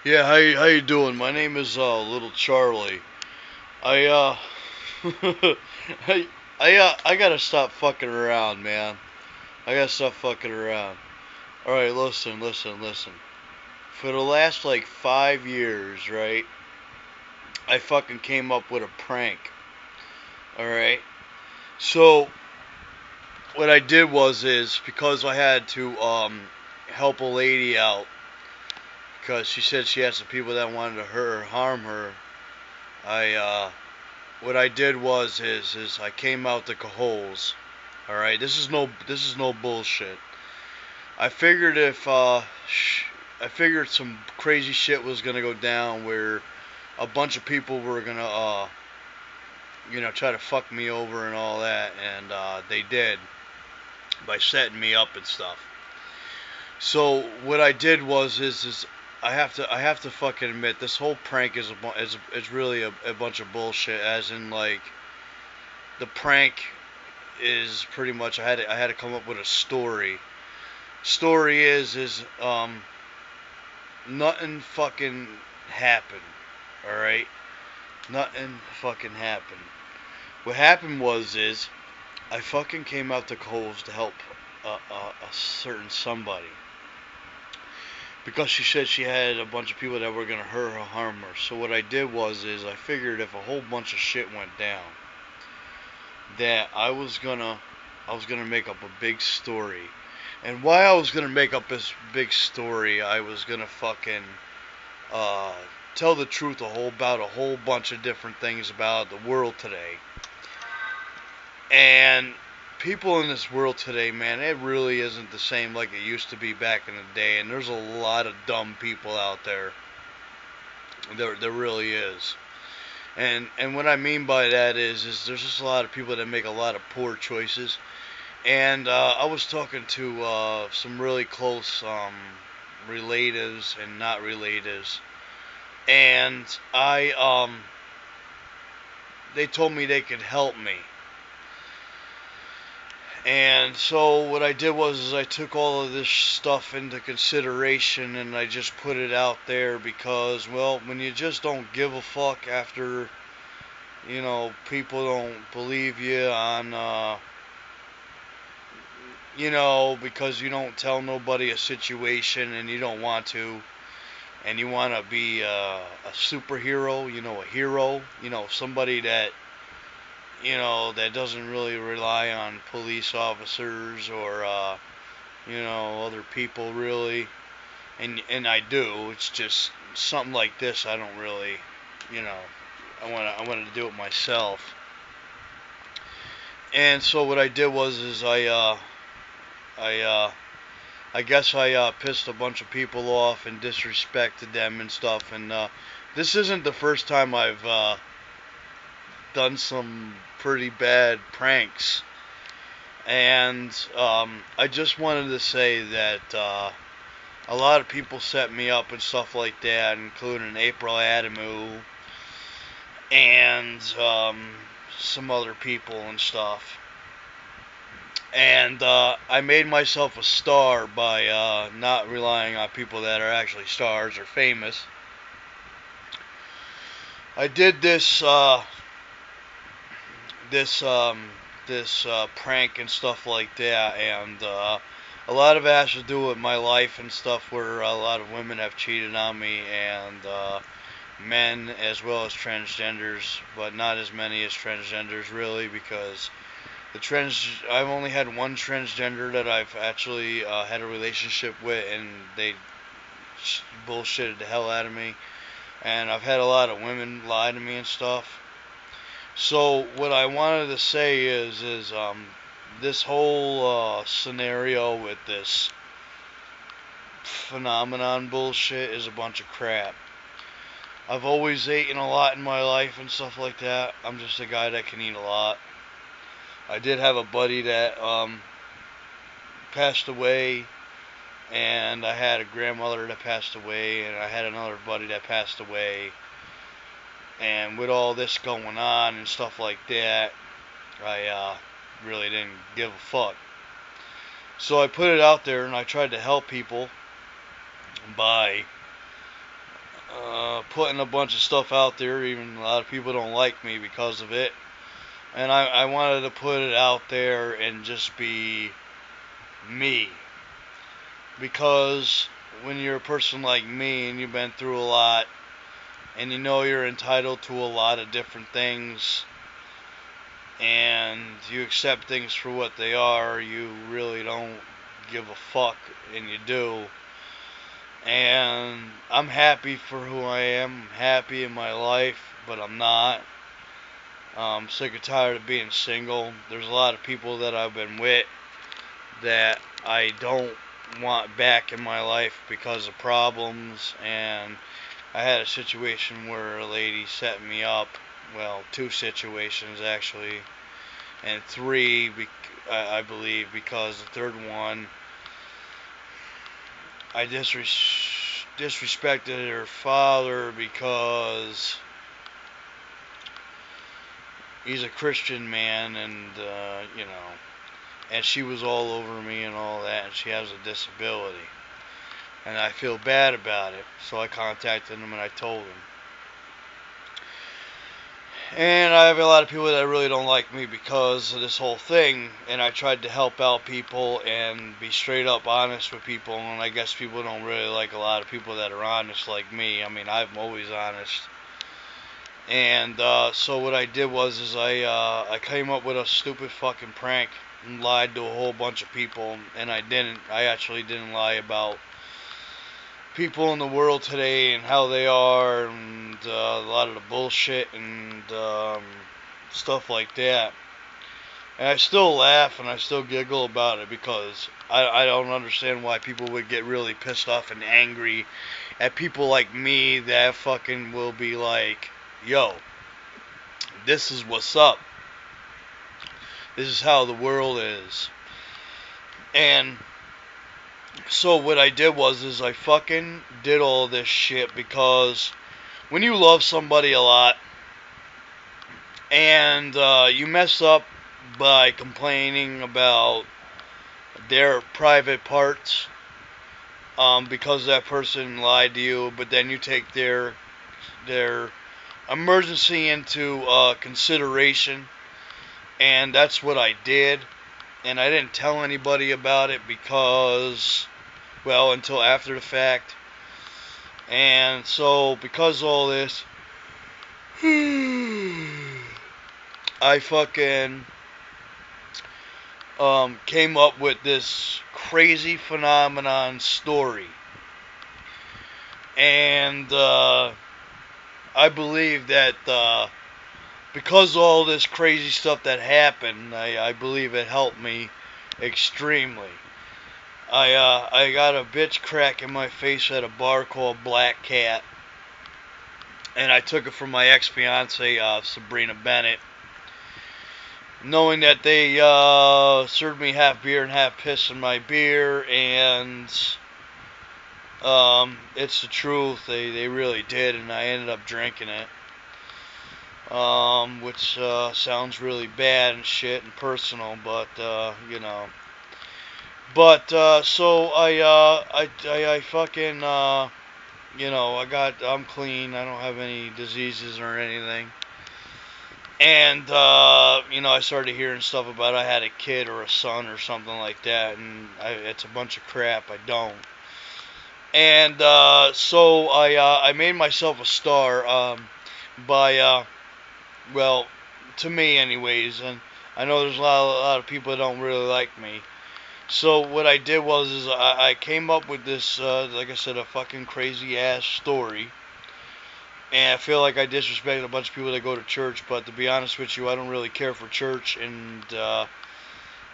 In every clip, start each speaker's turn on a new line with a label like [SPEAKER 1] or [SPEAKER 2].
[SPEAKER 1] Yeah, how you doing? My name is Little Charlie. I I I gotta stop fucking around, man. I gotta stop fucking around. All right, listen. For the last like 5 years, right? I fucking came up with a prank. All right. So what I did is because I had to help a lady out because she said she had some people that wanted to hurt or harm her. I what I did is I came out the cojones. All right, this is no bullshit. I figured if I figured some crazy shit was gonna go down where a bunch of people were gonna try to fuck me over and all that, and they did by setting me up and stuff. So what I did is I have to fucking admit this whole prank is really a bunch of bullshit. As in like the prank is pretty much I had to come up with a story. Story is nothing fucking happened. All right, nothing fucking happened. What happened is I fucking came out to Coles to help a certain somebody because she said she had a bunch of people that were gonna hurt her, harm her. So what I did is I figured if a whole bunch of shit went down, that I was gonna make up a big story. And why I was gonna make up this big story, I was gonna fucking uh, tell the truth about a whole bunch of different things about the world today. And people in this world today, man, it really isn't the same like it used to be back in the day. And there's a lot of dumb people out there. There really is. And what I mean by that is there's just a lot of people that make a lot of poor choices. And I was talking to some really close relatives and not relatives, and they told me they could help me. And so what I did is I took all of this stuff into consideration and I just put it out there because, well, when you just don't give a fuck after people don't believe you on because you don't tell nobody a situation and you don't want to, and you want to be a superhero, a hero, somebody that doesn't really rely on police officers or, other people really. And I do. It's just something like this. I don't really, you know, I wanted to do it myself. And so what I did is I I guess I pissed a bunch of people off and disrespected them and stuff. And this isn't the first time I've done some pretty bad pranks. And I just wanted to say that a lot of people set me up and stuff like that, including April Adamu and some other people and stuff. And I made myself a star by not relying on people that are actually stars or famous. I did this prank and stuff like that, and a lot of it has to do with my life and stuff, where a lot of women have cheated on me, and men as well as transgenders, but not as many as transgenders really, because I've only had one transgender that I've actually had a relationship with, and they bullshitted the hell out of me. And I've had a lot of women lie to me and stuff. So what I wanted to say is this whole scenario with this phenomenon bullshit is a bunch of crap. I've always eaten a lot in my life and stuff like that. I'm just a guy that can eat a lot. I did have a buddy that passed away, and I had a grandmother that passed away, and I had another buddy that passed away. And with all this going on and stuff like that, I really didn't give a fuck. So I put it out there and I tried to help people by putting a bunch of stuff out there. Even a lot of people don't like me because of it. And I wanted to put it out there and just be me. Because when you're a person like me and you've been through a lot and you know you're entitled to a lot of different things and you accept things for what they are, you really don't give a fuck, and you do. And I'm happy for who I am. I'm happy in my life, but I'm not. I'm sick and tired of being single. There's a lot of people that I've been with that I don't want back in my life because of problems. And I had a situation where a lady set me up. Well, two situations actually, and three, I believe, because the third one, I disrespected her father because he's a Christian man, and and she was all over me and all that, and she has a disability, and I feel bad about it. So I contacted him and I told him. And I have a lot of people that really don't like me because of this whole thing. And I tried to help out people and be straight up honest with people. And I guess people don't really like a lot of people that are honest like me. I mean, I'm always honest. And so what I did was is I came up with a stupid fucking prank and lied to a whole bunch of people. And I didn't. I actually didn't lie about people in the world today and how they are, and a lot of the bullshit and stuff like that. And I still laugh and I still giggle about it because I don't understand why people would get really pissed off and angry at people like me that fucking will be like, yo, this is what's up. This is how the world is. And so what I did was is I fucking did all this shit because when you love somebody a lot and you mess up by complaining about their private parts because that person lied to you, but then you take their emergency into consideration, and that's what I did. And I didn't tell anybody about it because, well, until after the fact. And so because of all this, I fucking came up with this crazy phenomenon story. And I believe that because of all this crazy stuff that happened, I believe it helped me extremely. I got a bitch crack in my face at a bar called Black Cat. And I took it from my ex-fiance, Sabrina Bennett. Knowing that they served me half beer and half piss in my beer, and it's the truth. They really did, and I ended up drinking it, which sounds really bad and shit and personal, but you know. But so I fucking I'm clean. I don't have any diseases or anything. And, I started hearing stuff about I had a kid or a son or something like that, and it's a bunch of crap. I don't. And so I made myself a star by, well, to me anyways, and I know there's a lot of people that don't really like me. So what I did was is I came up with this, like I said, a fucking crazy ass story. And I feel like I disrespected a bunch of people that go to church, but to be honest with you, I don't really care for church, and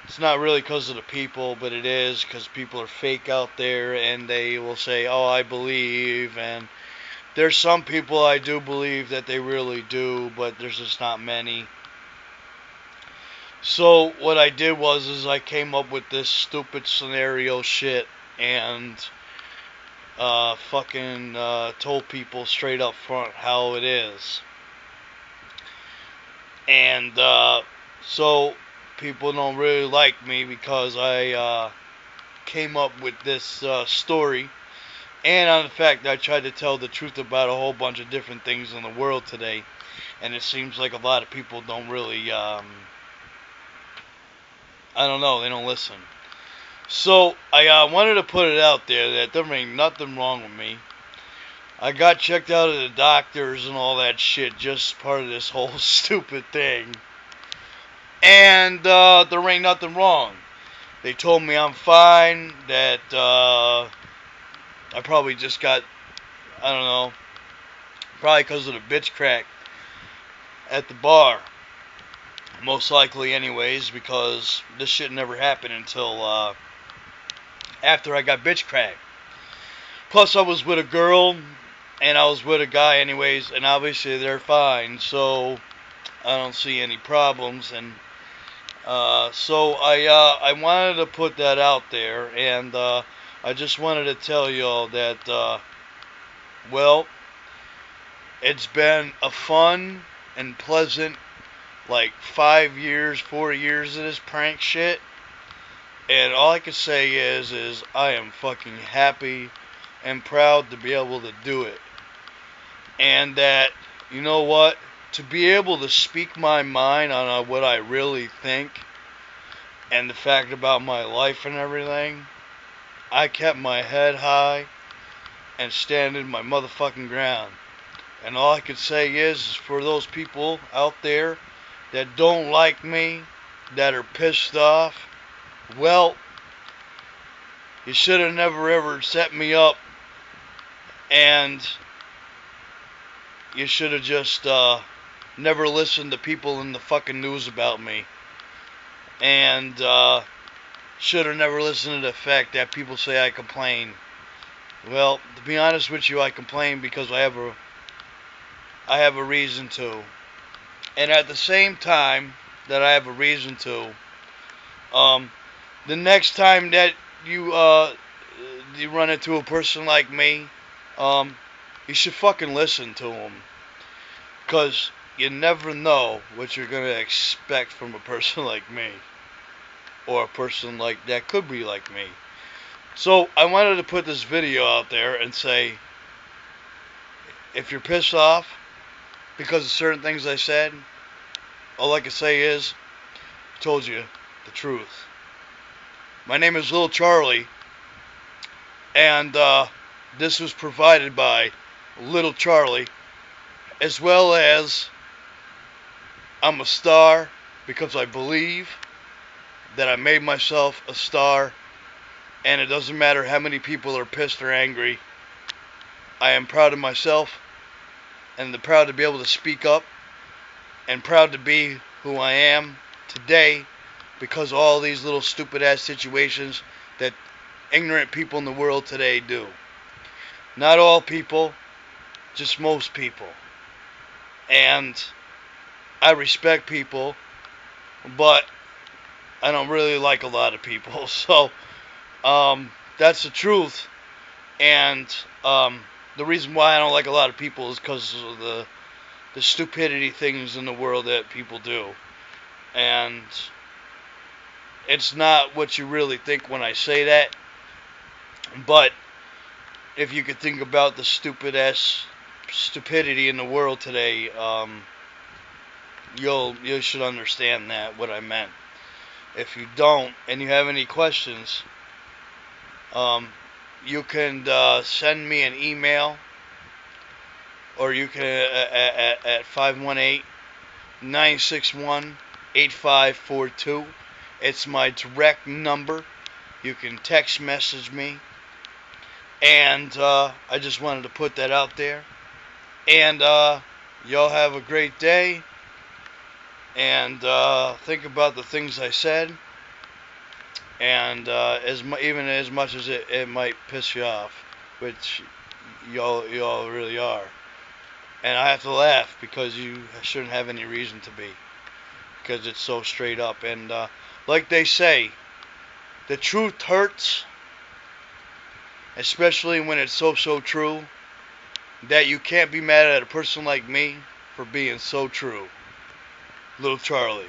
[SPEAKER 1] it's not really because of the people, but it is because people are fake out there, and they will say, oh, I believe, and there's some people I do believe that they really do, but there's just not many. So what I did was is I came up with this stupid scenario shit, and fucking told people straight up front how it is. And so people don't really like me because I came up with this story. and on the fact that I tried to tell the truth about a whole bunch of different things in the world today, and it seems like a lot of people don't really, I don't know, they don't listen. So I wanted to put it out there that there ain't nothing wrong with me. I got checked out at the doctors and all that shit, just part of this whole stupid thing. And there ain't nothing wrong. They told me I'm fine, that I probably just got, I don't know, probably because of the bitch crack at the bar. Most likely anyways, because this shit never happened until after I got bitch cracked. Plus I was with a girl, and I was with a guy anyways, and obviously they're fine, so I don't see any problems. And so I wanted to put that out there, and I just wanted to tell y'all that, well, it's been a fun and pleasant, like 5 years, 4 years of this prank shit. And all I can say is I am fucking happy and proud to be able to do it. And that, you know what? To be able to speak my mind on what I really think and the fact about my life and everything, I kept my head high and standing my motherfucking ground. And all I could say is for those people out there that don't like me, that are pissed off, well, you should have never ever set me up, and you should have just never listened to people in the fucking news about me, and should have never listened to the fact that people say I complain. Well, to be honest with you, I complain because I have a reason to. And at the same time that I have a reason to, the next time that you run into a person like me, you should fucking listen to them, because you never know what you're gonna expect from a person like me, or a person like that could be like me. So I wanted to put this video out there and say, if you're pissed off because of certain things I said, all I can say is, I told you the truth. My name is Little Charlie, and this was provided by Little Charlie, as well as I'm a star because I believe that I made myself a star, and it doesn't matter how many people are pissed or angry. I am proud of myself, and proud to be able to speak up, and proud to be who I am today because of all these little stupid ass situations that ignorant people in the world today do. Not all people, just most people. And I respect people, but I don't really like a lot of people. So that's the truth. And the reason why I don't like a lot of people is because of the stupidity things in the world that people do. And it's not what you really think when I say that. But if you could think about the stupidity in the world today, you should understand that, what I meant. If you don't, and you have any questions, you can send me an email, or you can at 518-961-8542. It's my direct number. You can text message me. And I just wanted to put that out there. And y'all have a great day. And think about the things I said. And even as much as it might piss you off, which y'all really are. And I have to laugh because you shouldn't have any reason to be, because it's so straight up. And like they say, the truth hurts, especially when it's so true, that you can't be mad at a person like me for being so true. Little Charlie.